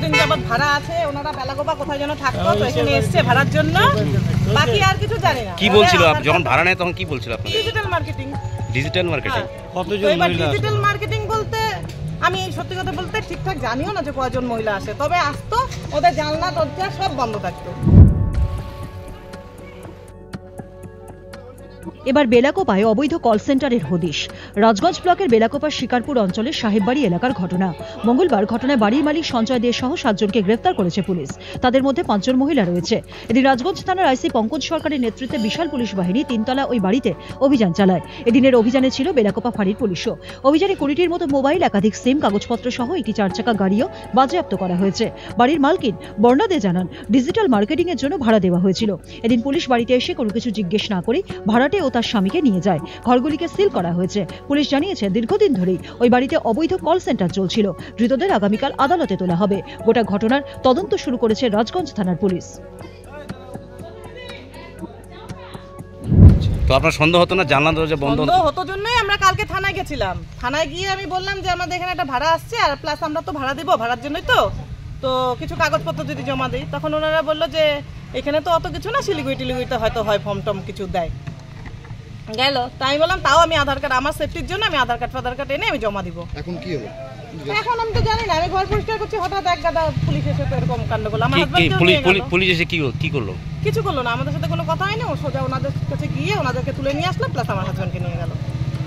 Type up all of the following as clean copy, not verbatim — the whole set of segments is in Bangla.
দিন যাবত ভাড়া আছে, ওনারা বেলাগোপা কোথায় যেন থাকতো, তো এখানে এসছে ভাড়ার জন্য, বাকি আর কিছু জানি না। কি বলছিল যখন ভাড়া নেয় তখন কি বলছিল আপনাদের? Digital marketing. ডিজিটাল মার্কেটিং কতজন মহিলা? ডিজিটাল মার্কেটিং বলতে আমি সত্যি কথা বলতে ঠিকঠাক জানিও না যে কয়জন মহিলা আসে, তবে আসতো, ওদের জানলা দরজা সব বন্ধ থাকতো। এবার বেলাকোপায় অবৈধ কল সেন্টারের হদিশ। রাজগঞ্জ ব্লকের বেলাকোপার শিকারপুর অঞ্চলের সাহেববাড়ি এলাকার ঘটনা। মঙ্গলবার ঘটনায় বাড়ির মালিক সঞ্জয় দে সহ 7 জনকে গ্রেফতার করেছে পুলিশ। তাদের মধ্যে 5 জন মহিলা রয়েছে। এদিন রাজগঞ্জ থানার আইসি পঙ্কজ সরকারের নেতৃত্বে বিশাল পুলিশ বাহিনী 3তলা ওই বাড়িতে অভিযান চালায়। এদিনের অভিযানে ছিল বেলাকোপা ফাঁড়ির পুলিশও। অভিযানে 20টির মতো মোবাইল, একাধিক সিম, কাগজপত্র সহ একটি 4 চাকা গাড়িও বাজেয়াপ্ত করা হয়েছে। বাড়ির মালকিন বর্ণা দে জানান, ডিজিটাল মার্কেটিং এর জন্য ভাড়া দেওয়া হয়েছিল। এদিন পুলিশ বাড়িতে এসে কোনো কিছু জিজ্ঞেস না করে ভাড়াটে ও তার স্বামীকে নিয়ে যায়। ঘরগুলিকে সিল করা হয়েছে। পুলিশ জানিয়েছে দীর্ঘদিন ধরেই ওই বাড়িতে অবৈধ কল সেন্টার চলছিল। ধৃতদের আগামীকাল আদালতে তোলা হবে। গোটা ঘটনার তদন্ত শুরু করেছে রাজগঞ্জ থানার পুলিশ। তো আপনার সন্দেহ হতো না জানলা দরজা বন্ধ হতো জন্যই আমরা কালকে থানায় গেছিলাম। থানায় গিয়ে আমি বললাম যে আমাদের এখানে একটা ভাড়া আসছে, আর প্লাস আমরা তো ভাড়া দিব, ভাড়ার জন্যই তো কিছু কাগজপত্র যদি জমা দিই, তখন ওনারা বললো যে এখানে তো অত কিছু না, শিলিগুড়িতে হয়তো হয় ফর্ম টম কিছু দেয় গেল। তাই আমি বললাম তাও আমি আধার কার্ড, আমার সেফটির জন্য আমি আধার কার্ড এনে আমি জমা দিব। এখন কি হলো? এখন আমি তো জানি না, আমি ঘর পরিষ্কার করছি, হঠাৎ এক গাদা পুলিশ এসে তো এরকম কাণ্ড করলো। আমার পুলিশ এসে কি করলো? কিছু করলো না, আমাদের সাথে কোনো কথা হয়নি। ও সোজা ওনাদের কাছে গিয়ে ওনাদেরকে তুলে নিয়ে আসলাম, প্লাস আমার হাজবেন্ডকে নিয়ে গেল।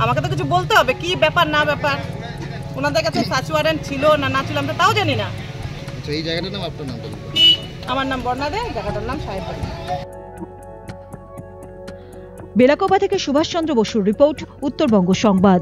আমাকে তো কিছু বলতে হবে, কি ব্যাপার না ব্যাপার, ওনাদের কাছে সার্চ ওয়ারেন্ট ছিল না ছিল আমি তো তাও জানি না। এই জায়গাটার নাম আপনার নাম? আমার নাম বর্ণা দে, জায়গাটার নাম সাহেববাড়ি। বেলাকোপা থেকে সুভাষচন্দ্র বসুর রিপোর্ট, উত্তরবঙ্গ সংবাদ।